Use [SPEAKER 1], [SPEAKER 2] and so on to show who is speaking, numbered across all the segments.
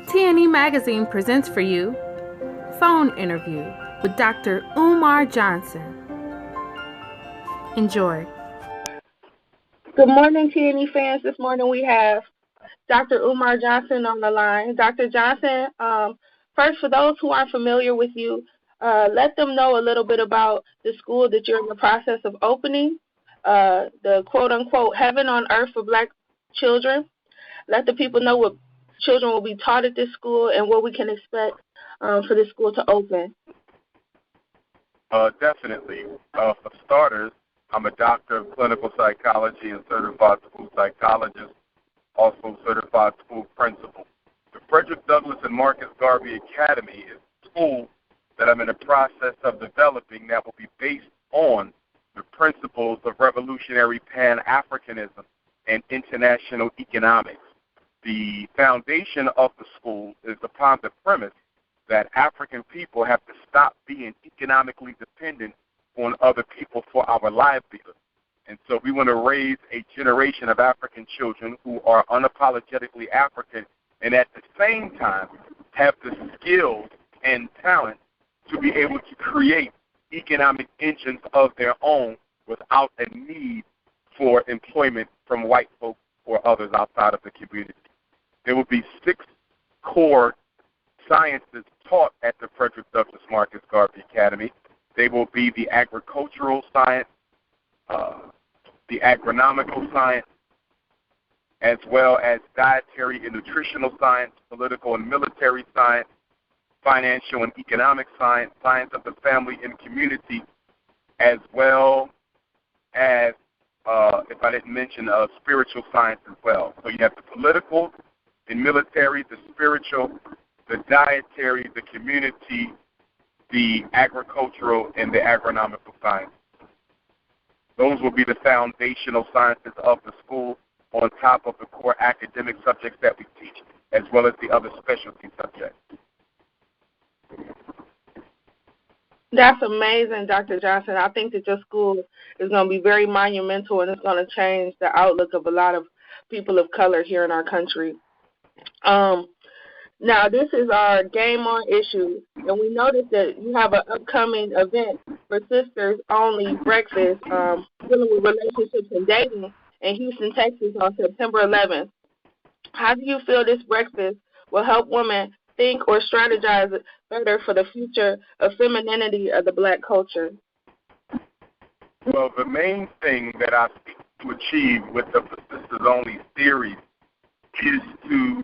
[SPEAKER 1] TNE Magazine presents for you Phone Interview with Dr. Umar Johnson. Enjoy. Good morning, TNE fans. This morning we have Dr. Umar Johnson on the line. Dr. Johnson, first, for those who aren't familiar with you, let them know a little bit about the school that you're in the process of opening, the quote-unquote heaven on earth for Black children. Let the people know what children will be taught at this school and what we can expect for this school to open.
[SPEAKER 2] Definitely. For starters, I'm a doctor of clinical psychology and certified school psychologist, also certified school principal. The Frederick Douglass and Marcus Garvey Academy is a school that I'm in the process of developing that will be based on the principles of revolutionary Pan-Africanism and international economics. The foundation of the school is upon the premise that African people have to stop being economically dependent on other people for our livelihood. And so we want to raise a generation of African children who are unapologetically African and at the same time have the skills and talent to be able to create economic engines of their own without a need for employment from white folks or others outside of the community. There will be 6 core sciences taught at the Frederick Douglass Marcus Garvey Academy. They will be the agricultural science, the agronomical science, as well as dietary and nutritional science, political and military science, financial and economic science, science of the family and community, as well as, if I didn't mention, spiritual science as well. So you have the political and military, the spiritual, the dietary, the community, the agricultural, and the agronomical science. Those will be the foundational sciences of the school on top of the core academic subjects that we teach, as well as the other specialty subjects.
[SPEAKER 1] That's amazing, Dr. Johnson. I think that your school is going to be very monumental, and it's going to change the outlook of a lot of people of color here in our country. Now, this is our Game On issue, and we noticed that you have an upcoming event for sisters-only breakfast dealing with relationships and dating in Houston, Texas on September 11th. How do you feel this breakfast will help women think or strategize better for the future of femininity of the Black culture?
[SPEAKER 2] Well, the main thing that I seek to achieve with the sisters-only series is to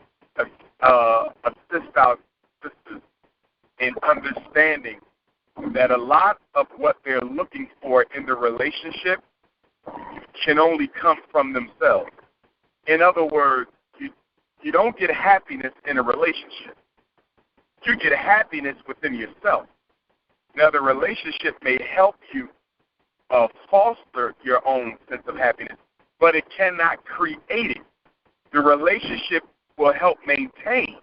[SPEAKER 2] assist our sisters in understanding that a lot of what they're looking for in the relationship can only come from themselves. In other words, you don't get happiness in a relationship. You get happiness within yourself. Now, the relationship may help you foster your own sense of happiness, but it cannot create it. The relationship will help maintain,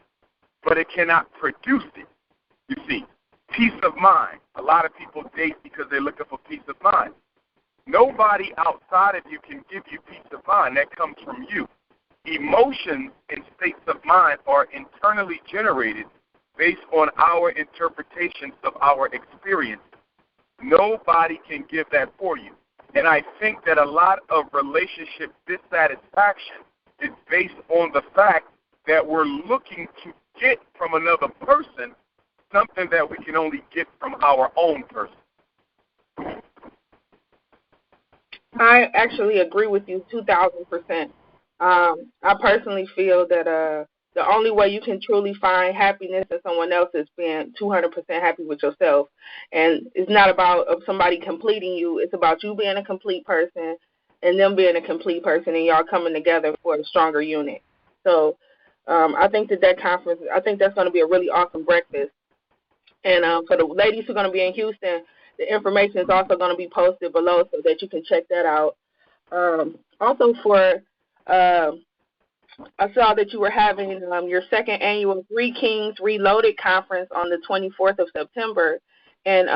[SPEAKER 2] but it cannot produce it. You see, peace of mind. A lot of people date because they're looking for peace of mind. Nobody outside of you can give you peace of mind. That comes from you. Emotions and states of mind are internally generated based on our interpretations of our experience. Nobody can give that for you. And I think that a lot of relationship dissatisfaction is based on the fact that we're looking to get from another person something that we can only get from our own person.
[SPEAKER 1] I actually agree with you 2,000%. I personally feel that the only way you can truly find happiness in someone else is being 200% happy with yourself. And it's not about somebody completing you. It's about you being a complete person and them being a complete person and y'all coming together for a stronger unit. So I think that conference, I think that's going to be a really awesome breakfast. And for the ladies who are going to be in Houston, the information is also going to be posted below so that you can check that out. Also I saw that you were having your second annual Three Kings Reloaded conference on the 24th of September in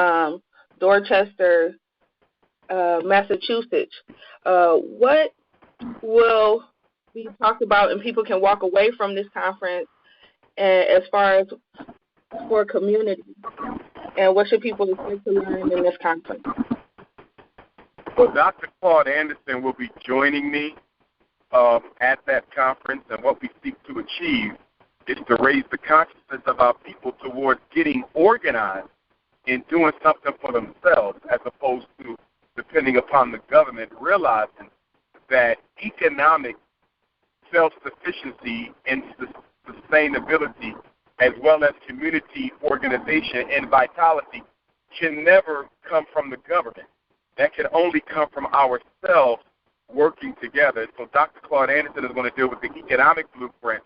[SPEAKER 1] Dorchester, Massachusetts. What will be talked about and people can walk away from this conference as far as for community? And what should people expect to learn in this conference?
[SPEAKER 2] Well, Dr. Claude Anderson will be joining me at that conference, and what we seek to achieve is to raise the consciousness of our people towards getting organized and doing something for themselves as opposed to depending upon the government, realizing that economic self-sufficiency and sustainability as well as community organization and vitality can never come from the government. That can only come from ourselves working together. So Dr. Claude Anderson is going to deal with the economic blueprint,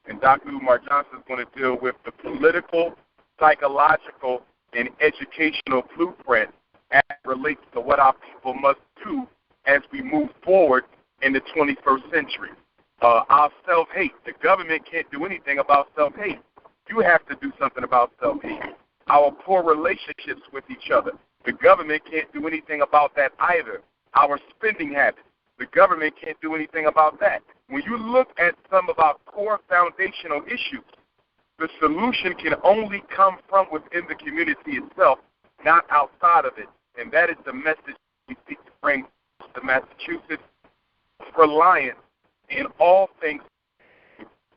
[SPEAKER 2] and Dr. Umar Johnson is going to deal with the political, psychological, and educational blueprint as it relates to what our people must do as we move forward in the 21st century. Our self-hate. The government can't do anything about self-hate. You have to do something about self-hate. Our poor relationships with each other. The government can't do anything about that either. Our spending habits. The government can't do anything about that. When you look at some of our core foundational issues, the solution can only come from within the community itself, not outside of it. And that is the message we seek to bring to Massachusetts. Reliance in all things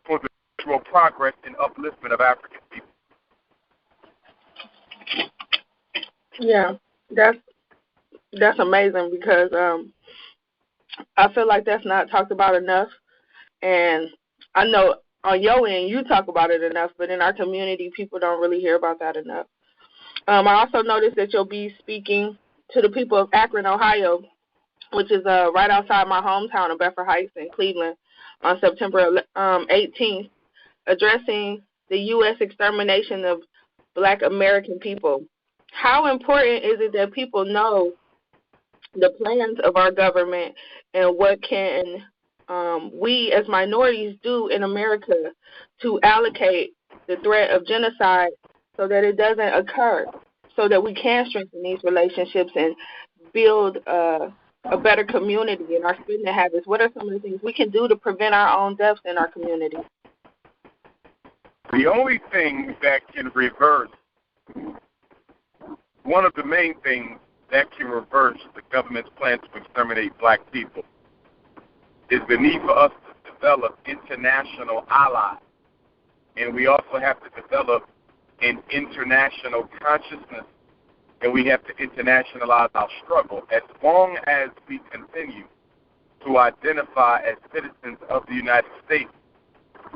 [SPEAKER 2] for the mutual progress and upliftment of African people.
[SPEAKER 1] Yeah, that's amazing because I feel like that's not talked about enough. And I know on your end you talk about it enough, but in our community people don't really hear about that enough. I also noticed that you'll be speaking to the people of Akron, Ohio, which is right outside my hometown of Bedford Heights in Cleveland, on September 18th, addressing the U.S. extermination of Black American people. How important is it that people know the plans of our government and what can we as minorities do in America to allocate the threat of genocide so that it doesn't occur, so that we can strengthen these relationships and build a better community in our spending habits? What are some of the things we can do to prevent our own deaths in our community?
[SPEAKER 2] The only thing that can reverse, one of the main things that can reverse the government's plan to exterminate Black people is the need for us to develop international allies. And we also have to develop an international consciousness, and we have to internationalize our struggle. As long as we continue to identify as citizens of the United States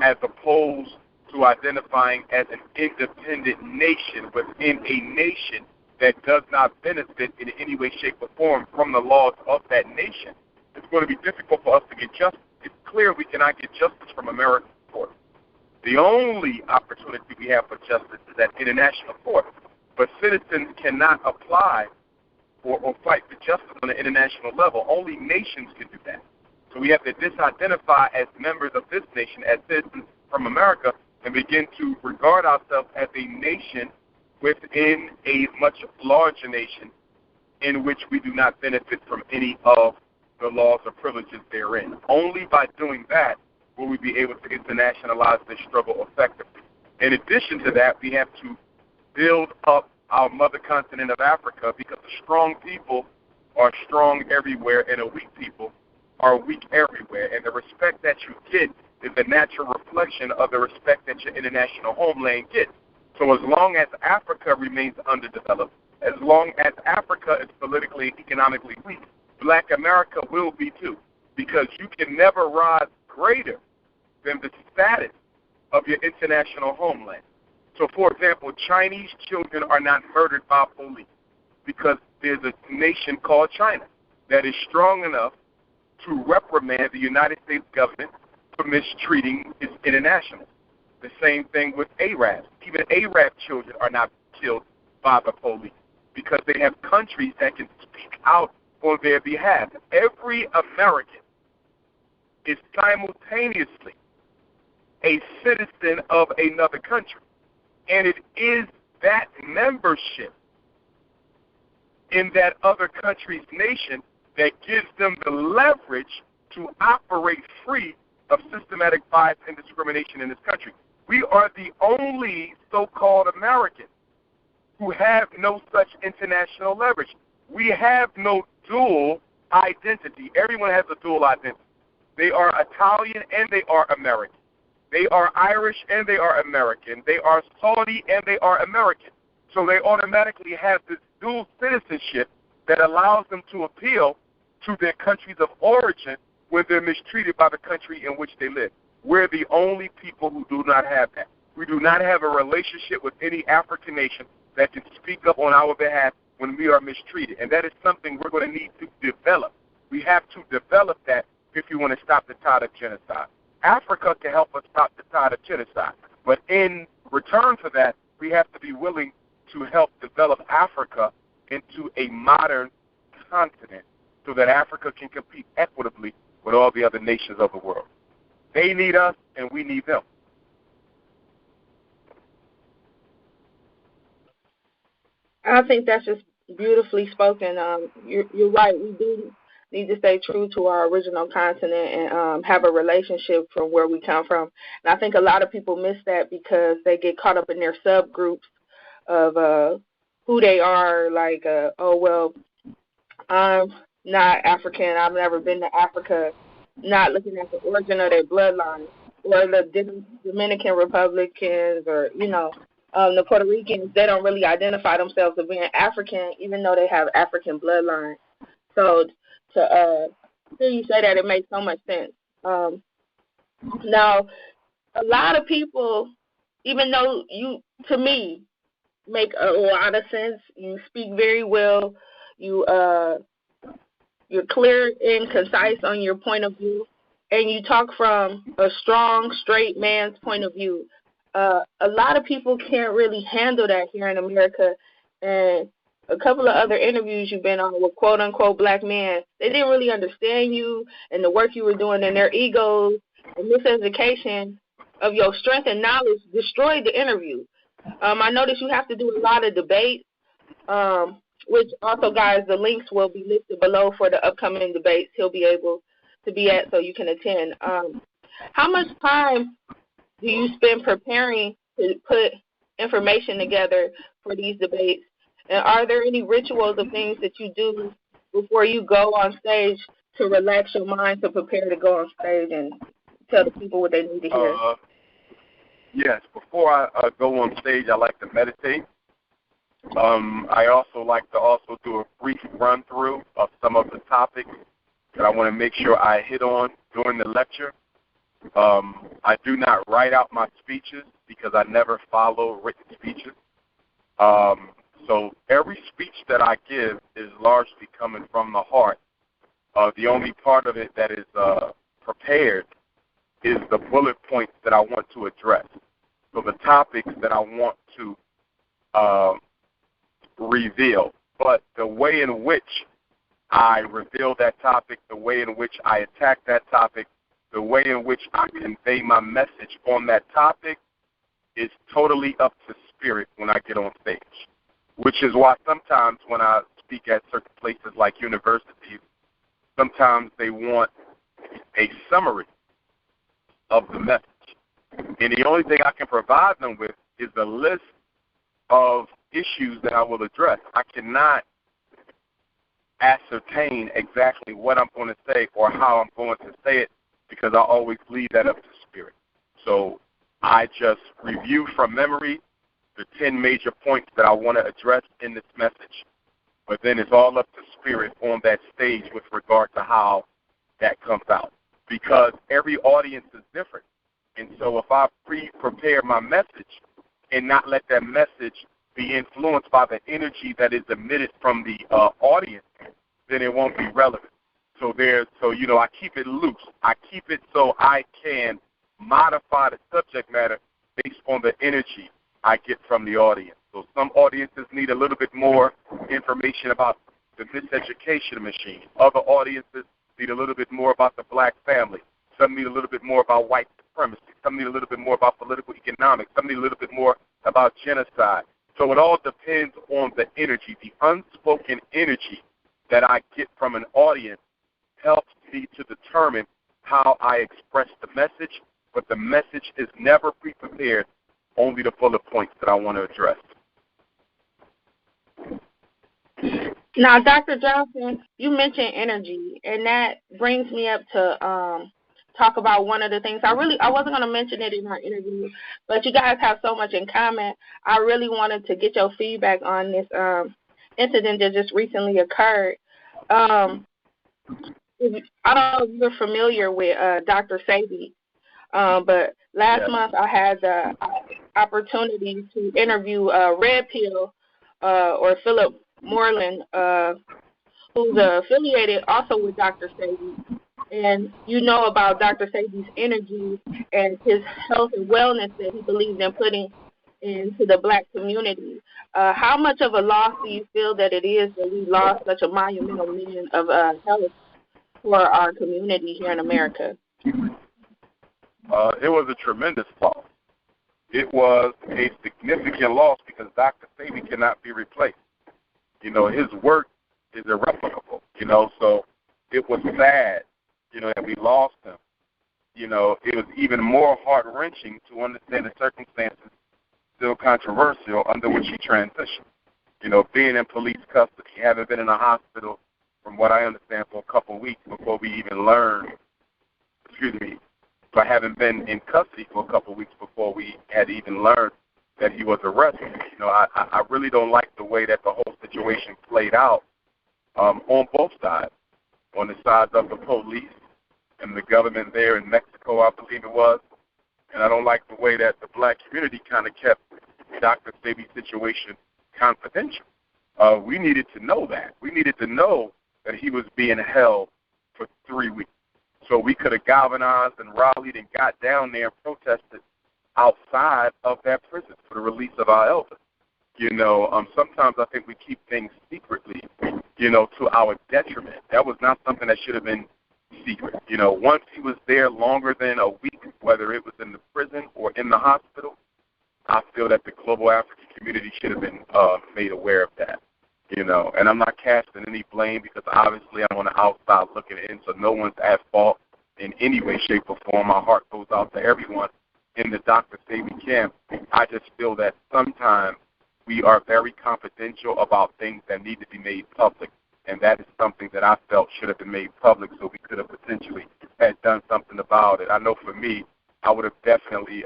[SPEAKER 2] as opposed to identifying as an independent nation within a nation that does not benefit in any way, shape, or form from the laws of that nation, it's going to be difficult for us to get justice. It's clear we cannot get justice from American court. The only opportunity we have for justice is at international court. But citizens cannot apply or fight for justice on an international level. Only nations can do that. So we have to disidentify as members of this nation, as citizens from America, and begin to regard ourselves as a nation within a much larger nation in which we do not benefit from any of the laws or privileges therein. Only by doing that will we be able to internationalize this struggle effectively. In addition to that, we have to build up our mother continent of Africa, because the strong people are strong everywhere and the weak people are weak everywhere. And the respect that you get is a natural reflection of the respect that your international homeland gets. So as long as Africa remains underdeveloped, as long as Africa is politically and economically weak, Black America will be too, because you can never rise greater than the status of your international homeland. So, for example, Chinese children are not murdered by police because there's a nation called China that is strong enough to reprimand the United States government for mistreating its internationals. The same thing with Arabs. Even Arab children are not killed by the police because they have countries that can speak out on their behalf. Every American is simultaneously a citizen of another country. And it is that membership in that other country's nation that gives them the leverage to operate free of systematic bias and discrimination in this country. We are the only so-called Americans who have no such international leverage. We have no dual identity. Everyone has a dual identity. They are Italian and they are American. They are Irish and they are American. They are Saudi and they are American. So they automatically have this dual citizenship that allows them to appeal to their countries of origin when they're mistreated by the country in which they live. We're the only people who do not have that. We do not have a relationship with any African nation that can speak up on our behalf when we are mistreated. And that is something we're going to need to develop. We have to develop that if you want to stop the tide of genocide. Africa can help us stop the tide of genocide. But in return for that, we have to be willing to help develop Africa into a modern continent so that Africa can compete equitably with all the other nations of the world. They need us, and we need them.
[SPEAKER 1] I think that's just beautifully spoken. You're right. We do need to stay true to our original continent and have a relationship from where we come from. And I think a lot of people miss that because they get caught up in their subgroups of who they are. Like, oh, well, I'm not African. I've never been to Africa. Not looking at the origin of their bloodline, or the Dominican Republicans, or the Puerto Ricans. They don't really identify themselves as being African, even though they have African bloodline. So to hear you say that, it makes so much sense. Now, a lot of people, even though you, to me, make a lot of sense. You speak very well. You're clear and concise on your point of view, and you talk from a strong, straight man's point of view. A lot of people can't really handle that here in America, and a couple of other interviews you've been on with quote-unquote black men, they didn't really understand you and the work you were doing, and their egos and miseducation of your strength and knowledge destroyed the interview. I noticed you have to do a lot of debate. Which also, guys, the links will be listed below for the upcoming debates he'll be able to be at so you can attend. How much time do you spend preparing to put information together for these debates? And are there any rituals of things that you do before you go on stage to relax your mind to prepare to go on stage and tell the people what they need to hear?
[SPEAKER 2] Yes. Before I go on stage, I like to meditate. I also like to do a brief run-through of some of the topics that I want to make sure I hit on during the lecture. I do not write out my speeches because I never follow written speeches. So every speech that I give is largely coming from the heart. The only part of it that is prepared is the bullet points that I want to address. So the topics that I want to reveal, but the way in which I reveal that topic, the way in which I attack that topic, the way in which I convey my message on that topic is totally up to spirit when I get on stage, which is why sometimes when I speak at certain places like universities, sometimes they want a summary of the message. And the only thing I can provide them with is a list of issues that I will address. I cannot ascertain exactly what I'm going to say or how I'm going to say it because I always leave that up to spirit. So I just review from memory the 10 major points that I want to address in this message. But then it's all up to spirit on that stage with regard to how that comes out. Because every audience is different. And so if I pre-prepare my message and not let that message be influenced by the energy that is emitted from the audience, then it won't be relevant. So I keep it loose. I keep it so I can modify the subject matter based on the energy I get from the audience. So some audiences need a little bit more information about the miseducation machine. Other audiences need a little bit more about the black family. Some need a little bit more about white supremacy. Some need a little bit more about political economics. Some need a little bit more about genocide. So it all depends on the energy. The unspoken energy that I get from an audience helps me to determine how I express the message, but the message is never pre-prepared, only the bullet points that I want to address.
[SPEAKER 1] Now, Dr. Johnson, you mentioned energy, and that brings me up to talk about one of the things. I wasn't going to mention it in our interview, but you guys have so much in common. I really wanted to get your feedback on this incident that just recently occurred. I don't know if you're familiar with Dr. Sebi, but last month I had the opportunity to interview Red Pill or Philip Moreland, who's affiliated also with Dr. Sebi. And you know about Dr. Sebi's energy and his health and wellness that he believes in putting into the black community. How much of a loss do you feel that it is that we lost such a monumental man of health for our community here in America?
[SPEAKER 2] It was a tremendous loss. It was a significant loss because Dr. Sebi cannot be replaced. You know, his work is irreplicable, you know, so it was sad, you know, that we lost him. You know, it was even more heart-wrenching to understand the circumstances still controversial under which he transitioned. You know, being in police custody, having been in a hospital, from what I understand, for a couple of weeks before we even learned, but having been in custody for a couple of weeks before we had even learned that he was arrested. You know, I really don't like the way that the whole situation played out on both sides, on the sides of the police and the government there in Mexico, I believe it was. And I don't like the way that the black community kind of kept Dr. Sebi's situation confidential. We needed to know that. We needed to know that he was being held for 3 weeks. So we could have galvanized and rallied and got down there and protested outside of that prison for the release of our elders. You know, sometimes I think we keep things secretly, you know, to our detriment. That was not something that should have been secret. You know, once he was there longer than a week, whether it was in the prison or in the hospital, I feel that the global African community should have been made aware of that. You know, and I'm not casting any blame because obviously I'm on the outside looking in, so no one's at fault in any way, shape, or form. My heart goes out to everyone in the Dr. Sebi camp. I just feel that sometimes we are very confidential about things that need to be made public, and that is something that I felt should have been made public so we could have potentially had done something about it. I know for me, I would have definitely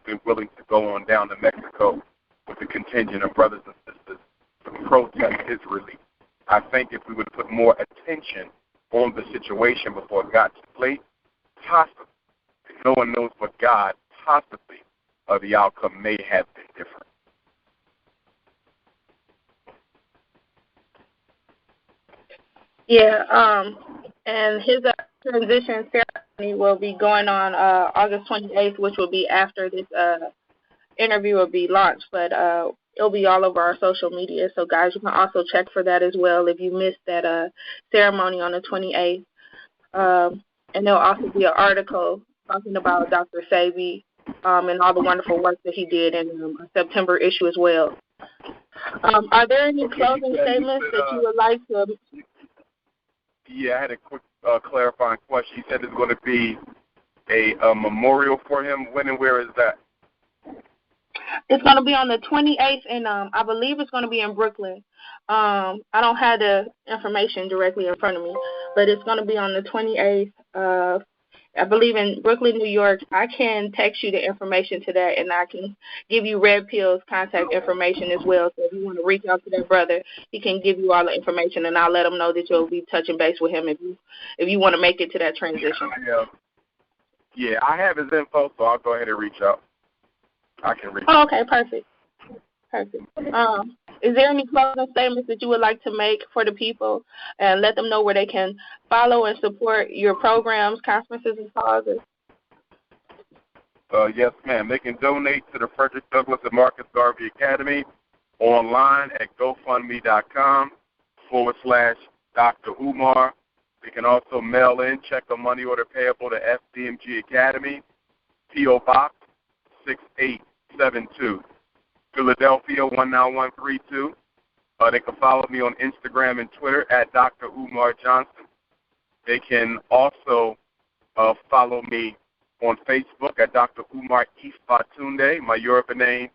[SPEAKER 2] been willing to go on down to Mexico with a contingent of brothers and sisters to protest his release. I think if we would put more attention on the situation before it got to the plate, possibly, no one knows but God, possibly the outcome may have been different.
[SPEAKER 1] Yeah, and his transition ceremony will be going on August 28th, which will be after this interview will be launched, but it'll be all over our social media. So, guys, you can also check for that as well if you missed that ceremony on the 28th. And there'll also be an article talking about Dr. Sebi and all the wonderful work that he did in a September issue as well. Are there any closing statements that you would like to?
[SPEAKER 2] Yeah, I had a quick clarifying question. You said there's going to be a memorial for him. When and where is that?
[SPEAKER 1] It's going to be on the 28th, and I believe it's going to be in Brooklyn. I don't have the information directly in front of me, but it's going to be on the 28th, I believe in Brooklyn, New York. I can text you the information to that, and I can give you Red Pill's contact information as well. So if you want to reach out to that brother, he can give you all the information, and I'll let him know that you'll be touching base with him if you want to make it to that transition.
[SPEAKER 2] Yeah, I have his info, so I'll go ahead and reach out. I can reach.
[SPEAKER 1] Oh, okay, perfect. Is there any closing statements that you would like to make for the people and let them know where they can follow and support your programs, conferences, and causes?
[SPEAKER 2] Yes, ma'am. They can donate to the Frederick Douglass and Marcus Garvey Academy online at GoFundMe.com/Dr. Umar. They can also mail in, check or money order payable to FDMG Academy, P.O. Box 6872. Philadelphia 19132. They can follow me on Instagram and Twitter at Dr. Umar Johnson. They can also Follow me on Facebook at Dr. Umar Batunde, my Yoruba name.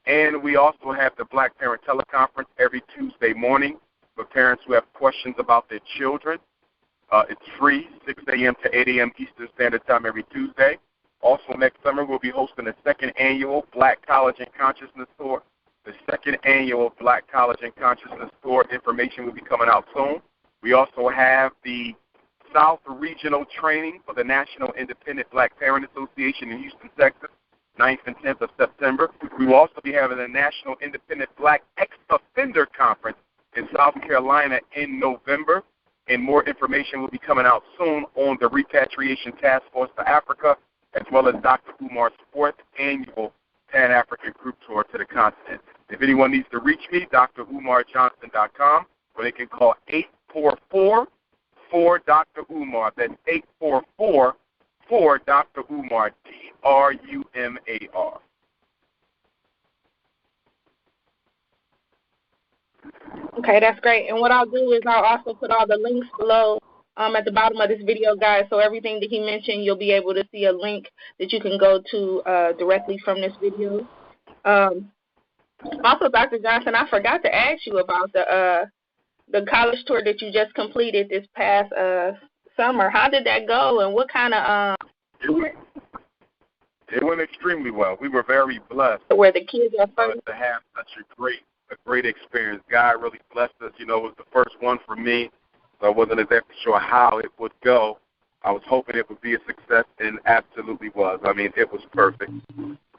[SPEAKER 2] And we also have the Black Parent Teleconference every Tuesday morning for parents who have questions about their children. It's free, 6 a.m. to 8 a.m. Eastern Standard Time every Tuesday. Also, next summer, we'll be hosting the second annual Black College and Consciousness Tour. The second annual Black College and Consciousness Tour information will be coming out soon. We also have the South Regional Training for the National Independent Black Parent Association in Houston, Texas, 9th and 10th of September. We will also be having the National Independent Black Ex-Offender Conference in South Carolina in November. And more information will be coming out soon on the Repatriation Task Force for Africa, as well as Dr. Umar's fourth annual Pan-African Group Tour to the continent. If anyone needs to reach me, drumarjohnson.com, or they can call 844-4-Dr. That's 844-4-Dr. Umar, D-R-U-M-A-R.
[SPEAKER 1] Okay, that's great. And what I'll do is I'll also put all the links below at the bottom of this video, guys. So everything that he mentioned, you'll be able to see a link that you can go to directly from this video. Also, Dr. Johnson, I forgot to ask you about the college tour that you just completed this past summer. How did that go, and what kind of
[SPEAKER 2] It went extremely well. We were very blessed.
[SPEAKER 1] Where the kids are first
[SPEAKER 2] to have such a great experience. God really blessed us. You know, it was the first one for me, so I wasn't exactly sure how it would go. I was hoping it would be a success, and absolutely was. I mean, it was perfect.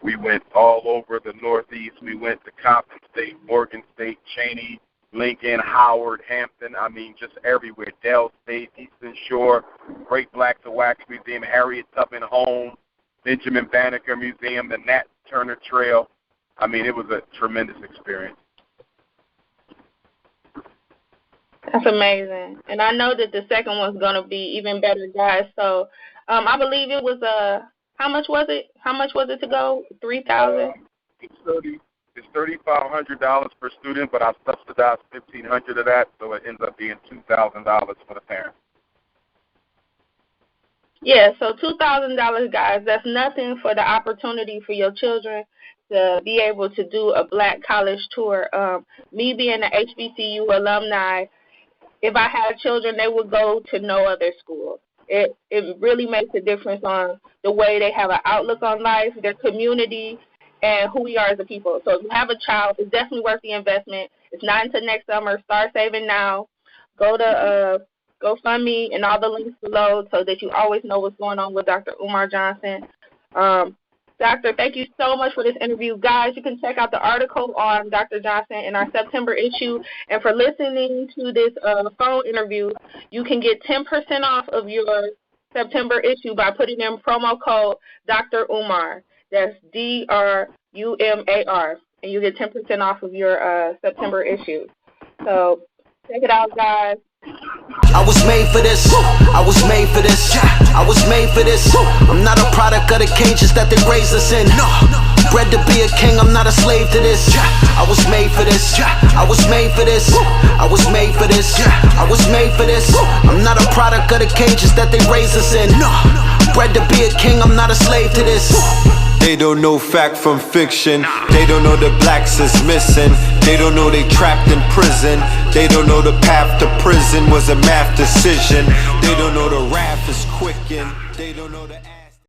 [SPEAKER 2] We went all over the Northeast. We went to Compton State, Morgan State, Cheney, Lincoln, Howard, Hampton. I mean, just everywhere. Dell State, Eastern Shore, Great Black to Wax Museum, Harriet Tubman Home, Benjamin Banneker Museum, the Nat Turner Trail. I mean, it was a tremendous experience.
[SPEAKER 1] That's amazing. And I know that the second one's going to be even better, guys. So I believe it was how much was it? How much was it to go? $3,000?
[SPEAKER 2] It's $3,500 per student, but I subsidized $1,500 of that, so it ends up being $2,000 for the parents.
[SPEAKER 1] Yeah, so $2,000, guys, that's nothing for the opportunity for your children to be able to do a Black college tour. Me being an HBCU alumni, if I had children, they would go to no other school. It really makes a difference on the way they have an outlook on life, their community, and who we are as a people. So if you have a child, it's definitely worth the investment. It's not until next summer. Start saving now. Go to GoFundMe and all the links below so that you always know what's going on with Dr. Umar Johnson. Doctor, thank you so much for this interview. Guys, you can check out the article on Dr. Johnson in our September issue. And for listening to this phone interview, you can get 10% off of your September issue by putting in promo code Dr. Umar. That's DRUMAR. And you get 10% off of your September issue. So check it out, guys.
[SPEAKER 3] I was made for this. I was made for this. I was made for this. I'm not a product of the cages that they raised us in. Bred to be a king, I'm not a slave to this. I was made for this. I was made for this. I was made for this. I was made for this. I'm not a product of the cages that they raised us in. Bred to be a king, I'm not a slave to this. They don't know fact from fiction. They don't know the blacks is missing. They don't know they trapped in prison. They don't know the path to prison was a math decision. They don't know the wrath is